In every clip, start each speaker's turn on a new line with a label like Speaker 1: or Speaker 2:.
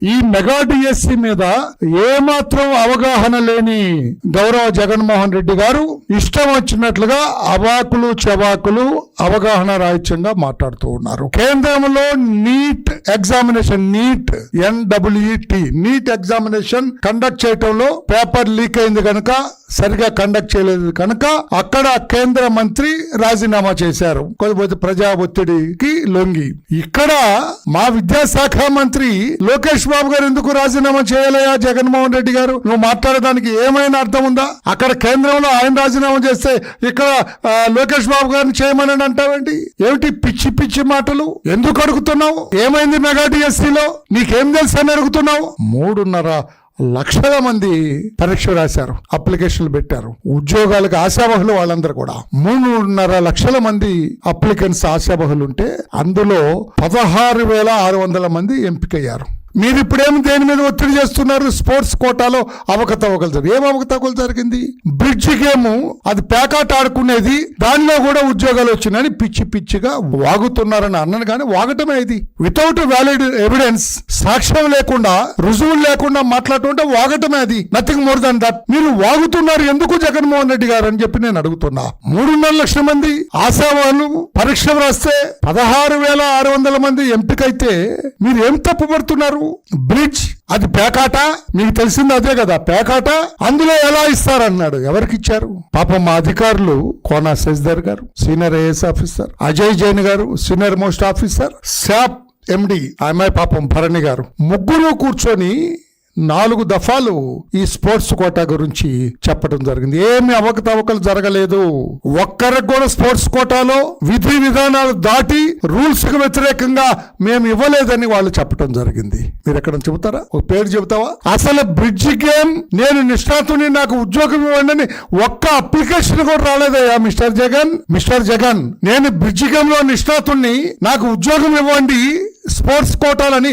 Speaker 1: ఈ mega DSC మీద ఏమాత్రం అవగాహన లేని గౌరవ జగన్మోహన్ రెడ్డి గారు ఇష్టం వచ్చినట్లుగా అవాకులు చవాకులు అవగాహన రాహిత్యంగా మాట్లాడుతూ ఉన్నారు. కేంద్రంలో neat examination neat examination conduct చేయటంలో పేపర్ లీక్ అయింది కనుక సరిగా కండక్ట్ చేయలేదు కనుక అక్కడ కేంద్ర మంత్రి రాజీనామా చేశారు కొద్దిపోతే ప్రజా ఒత్తిడికి లొంగి. ఇక్కడ మా విద్యాశాఖ మంత్రి లోకేష్ బాబు గారు ఎందుకు రాజీనామా చేయాలయా జగన్మోహన్ రెడ్డి గారు? నువ్వు మాట్లాడడానికి ఏమైనా అర్థం ఉందా? అక్కడ కేంద్రంలో ఆయన రాజీనామా చేస్తే ఇక్కడ లోకేష్ బాబు గారిని చేయమని అంటావేంటి? ఏమిటి పిచ్చి పిచ్చి మాటలు? ఎందుకు అడుగుతున్నావు? ఏమైంది మెగా డిఎస్సిలో? నీకేం తెలుసు అని అడుగుతున్నావు? 3.5 లక్షల మంది పరీక్ష రాశారు, అప్లికేషన్లు పెట్టారు. ఉద్యోగాలకు ఆశావహులు వాళ్ళందరూ కూడా 3.5 లక్షల మంది అప్లికెంట్స్ ఆశావహులు ఉంటే అందులో 16,600 మంది ఎంపికయ్యారు. మీరు ఇప్పుడేమి దేని మీద ఒత్తిడి చేస్తున్నారు? స్పోర్ట్స్ కోటాలో అవకతవకలు జరిగింది. ఏం అవకతవకలు జరిగింది? బ్రిడ్జ్ గేమ్ అది పేకాట ఆడుకునేది, దానిలో కూడా ఉద్యోగాలు వచ్చినాయని పిచ్చి పిచ్చిగా వాగుతున్నారని అన్నాను. కానీ వాగటమే ఇది. వితౌట్ వ్యాలిడ్ ఎవిడెన్స్, సాక్ష్యం లేకుండా, రుజువులు లేకుండా మాట్లాడుతుంటే వాగటమే అది. Nothing more than that. మీరు వాగుతున్నారు ఎందుకు జగన్మోహన్ రెడ్డి గారు అని చెప్పి నేను అడుగుతున్నా. 3.5 లక్షల మంది ఆశావాళ్ళు పరీక్ష రాస్తే 16,600 మంది ఎంపికైతే మీరు ఏం తప్పుపడుతున్నారు? బ్రిడ్జ్ అది పేకాట, మీకు తెలిసింది అదే కదా పేకాట. అందులో ఎలా ఇస్తారన్నాడు. ఎవరికి ఇచ్చారు? పాపం మా అధికారులు కోనా శశిధర్ గారు senior IAS officer, Ajay Jain గారు సీనియర్ మోస్ట్ ఆఫీసర్, శాప్ ఎండి అమ్మాయి పాపం భరణి గారు, ముగ్గురు కూర్చొని 4 దఫాలు ఈ స్పోర్ట్స్ కోటా గురించి చెప్పడం జరిగింది. ఏమి అవకతవకలు జరగలేదు. ఒక్కరికి కూడా స్పోర్ట్స్ కోటాలో విధి విధానాలు దాటి రూల్స్ కు వ్యతిరేకంగా మేము ఇవ్వలేదని వాళ్ళు చెప్పడం జరిగింది. మీరు ఎక్కడ చెబుతారా? ఒక పేరు చెబుతావా? అసలు బ్రిడ్జ్ గేమ్ నేను నిష్ణాతుని, నాకు ఉద్యోగం ఇవ్వండి అని ఒక్క అప్లికేషన్ కూడా రాలేదయ్యా మిస్టర్ జగన్. నేను బ్రిడ్జ్ గేమ్ లో నిష్ణాతుని, నాకు ఉద్యోగం ఇవ్వండి స్పోర్ట్స్ కోటాలని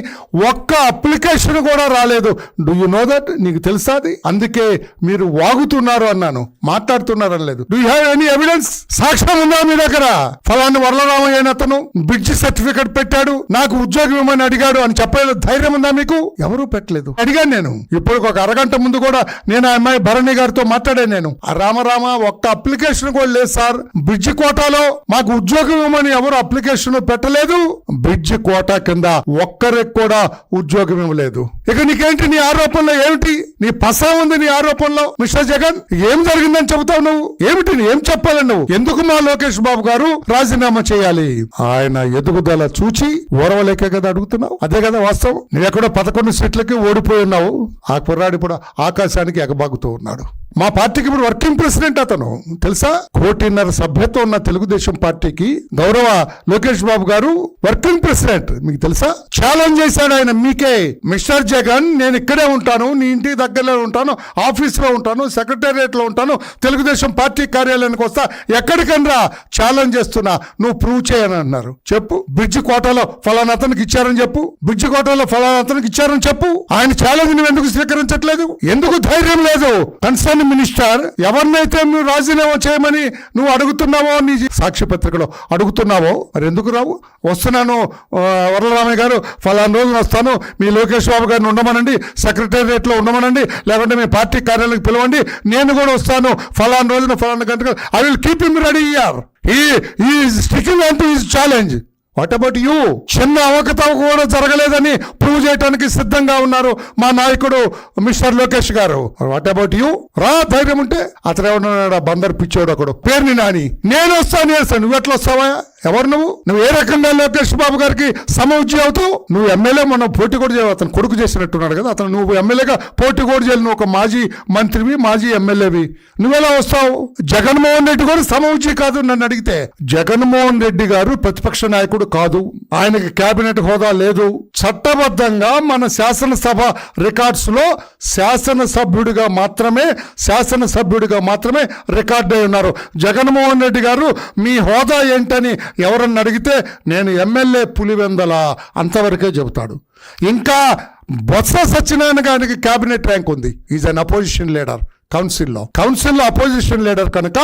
Speaker 1: ఒక్క అప్లికేషన్ కూడా రాలేదు. Do you know that? నీకు తెలుసా అది? అందుకే మీరు వాగుతున్నారు అన్నాను, మాట్లాడుతున్నారు అనలేదు. Do you have any evidence? సాక్ష్యం ఉందా మీ దగ్గర? ఫలాన్ని వరలరామయ్య అతను బ్రిడ్జ్ సర్టిఫికెట్ పెట్టాడు, నాకు ఉద్యోగం ఇవ్వమని అడిగాడు అని చెప్పలేదు ధైర్యం ఉందా మీకు? ఎవరూ పెట్టలేదు. అడిగాను నేను. ఇప్పుడు ఒక అరగంట ముందు కూడా నేను ఆ అమ్మాయి భరణి గారితో మాట్లాడాను. నేను రామరామ ఒక్క అప్లికేషన్ కూడా లేదు సార్, బ్రిడ్జ్ కోటాలో మాకు ఉద్యోగం ఇవ్వమని ఎవరు అప్లికేషన్ పెట్టలేదు. బ్రిడ్జ్ కోటా కింద ఒక్కరికి కూడా ఉద్యోగం ఇవ్వలేదు. ఇక నీకేంటి నీ ఆరోపణలో? ఏమిటి నీ పసా ఉంది నీ ఆరోపణలో? మిస్టర్ జగన్ ఏం జరిగిందని చెబుతావు నువ్వు? ఏమిటి ఏం చెప్పాలని నువ్వు? ఎందుకు మా లోకేష్ బాబు గారు రాజీనామా చేయాలి? ఆయన ఎదుగుదల చూచి ఓరవలేకే కదా అడుగుతున్నావు? అదే కదా వాస్తవం. నువ్వెక్కడో 11 సీట్లకి ఓడిపోయి ఉన్నావు. ఆ కుర్రాడు ఇప్పుడు ఆకాశానికి ఎగబాగుతూ ఉన్నాడు. మా పార్టీకి ఇప్పుడు వర్కింగ్ ప్రెసిడెంట్ అతను, తెలుసా? 1.5 కోటి సభ్యత్వం ఉన్న తెలుగుదేశం పార్టీకి గౌరవ లోకేష్ బాబు గారు వర్కింగ్ ప్రెసిడెంట్. మీకు తెలుసా? ఛాలెంజ్ చేశాడు ఆయన. మీకే మిస్టర్ జగన్, నేను ఇక్కడే ఉంటాను, నీ ఇంటి దగ్గరలో ఉంటాను, ఆఫీస్లో ఉంటాను, సెక్రటేరియట్ లో ఉంటాను, తెలుగుదేశం పార్టీ కార్యాలయానికి వస్తా, ఎక్కడికనరా ఛాలెంజ్ చేస్తున్నా, నువ్వు ప్రూవ్ చేయని అన్నారు. చెప్పు. బ్రిడ్జ్ కోటాలో ఫలానా అతనికి ఇచ్చారని చెప్పు. బ్రిడ్జ్ కోటాలో ఫలానా అతనికి ఇచ్చారని చెప్పు. ఆయన ఛాలెంజ్ నువ్వు ఎందుకు స్వీకరించట్లేదు? ఎందుకు ధైర్యం లేదు? కన్సర్న్ మినిస్టర్ ఎవరినైతే నువ్వు రాజీనామా చేయమని నువ్వు అడుగుతున్నావో, నీ సాక్షి పత్రికలో అడుగుతున్నావో, మరి ఎందుకు రావు? వస్తున్నాను వరలరామయ్య గారు, ఫలానా రోజున వస్తాను, మీ లోకేష్ బాబు గారిని ఉండమనండి, సెక్రటేరియట్ లో ఉండమనండి, లేకుంటే మీ పార్టీ కార్యాలయానికి పిలవండి, నేను కూడా వస్తాను ఫలానా రోజున ఫలానా గంటకు, I will keep him ready here. He is sticking on to his challenge. What about you? చిన్న అవకతవక కూడా జరగలేదని ప్రూవ్ చేయడానికి సిద్ధంగా ఉన్నారు మా నాయకుడు మిస్టర్ లోకేష్ గారు. What about you? రా, ధైర్యం ఉంటే. అతను ఏమన్నాడు? బందర్ పిచ్చోడు ఒకడు, పేరుని నాని. నేను వస్తాను చేస్తాను, నువ్వు ఎట్లా వస్తావా? ఎవరు నువ్వు ఏ రకంగా లోకేష్ బాబు గారికి సమవుజ్జి అవుతావు? నువ్వు ఎమ్మెల్యే మనం పోటీ కూడా చేయవు. అతను కొడుకు చేసినట్టున్నాడు కదా, అతను నువ్వు ఎమ్మెల్యేగా పోటీ కూడా చేయాలి. నువ్వు ఒక మాజీ మంత్రివి, మాజీ ఎమ్మెల్యేవి, నువ్వెలా వస్తావు? జగన్మోహన్ రెడ్డి గారు సమవుజ్జి కాదు. నన్ను అడిగితే జగన్మోహన్ రెడ్డి గారు ప్రతిపక్ష నాయకుడు కాదు, ఆయనకి కేబినెట్ హోదా లేదు. చట్టబద్ధంగా మన శాసనసభ రికార్డ్స్ లో శాసనసభ్యుడిగా మాత్రమే రికార్డ్ అయి ఉన్నారు. జగన్మోహన్ రెడ్డి గారు మీ హోదా ఏంటని ఎవరన్నా అడిగితే నేను ఎమ్మెల్యే పులివెందల అంతవరకే చెబుతాడు. ఇంకా బొత్స సత్యనారాయణ గారికి కేబినెట్ ర్యాంక్ ఉంది. Is an opposition leader. కౌన్సిల్లో అపోజిషన్ లీడర్ కనుక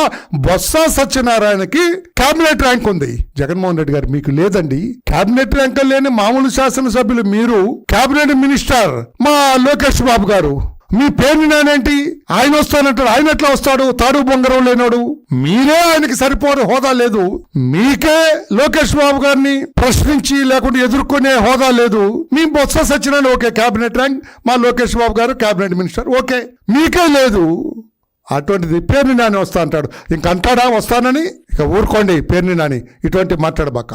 Speaker 1: బొత్స సత్యనారాయణకి కేబినెట్ ర్యాంక్ ఉంది. జగన్మోహన్ రెడ్డి గారు మీకు లేదండి. కేబినెట్ ర్యాంక్ లేని మామూలు శాసనసభ్యులు మీరు, కేబినెట్ మినిస్టర్ మా లోకేష్ బాబు గారు, మీ పేరు నానేంటి? ఆయన వస్తానంటాడు. ఆయన ఎట్లా వస్తాడు? తాడు బొంగరం లేనోడు. మీరే ఆయనకి సరిపోని హోదా లేదు. మీకే లోకేష్ బాబు గారిని ప్రశ్నించి లేకుంటే ఎదుర్కొనే హోదా లేదు. మీ Botsa Satyanarayana okay cabinet rank, మా లోకేష్ బాబు గారు కేబినెట్ మినిస్టర్ ఓకే, మీకే లేదు. అటువంటిది పేరుని నాని వస్తా అంటాడు. ఇంకంటాడా వస్తానని? ఇక ఊరుకోండి పేరుని నాని, ఇటువంటి మాట్లాడబాక.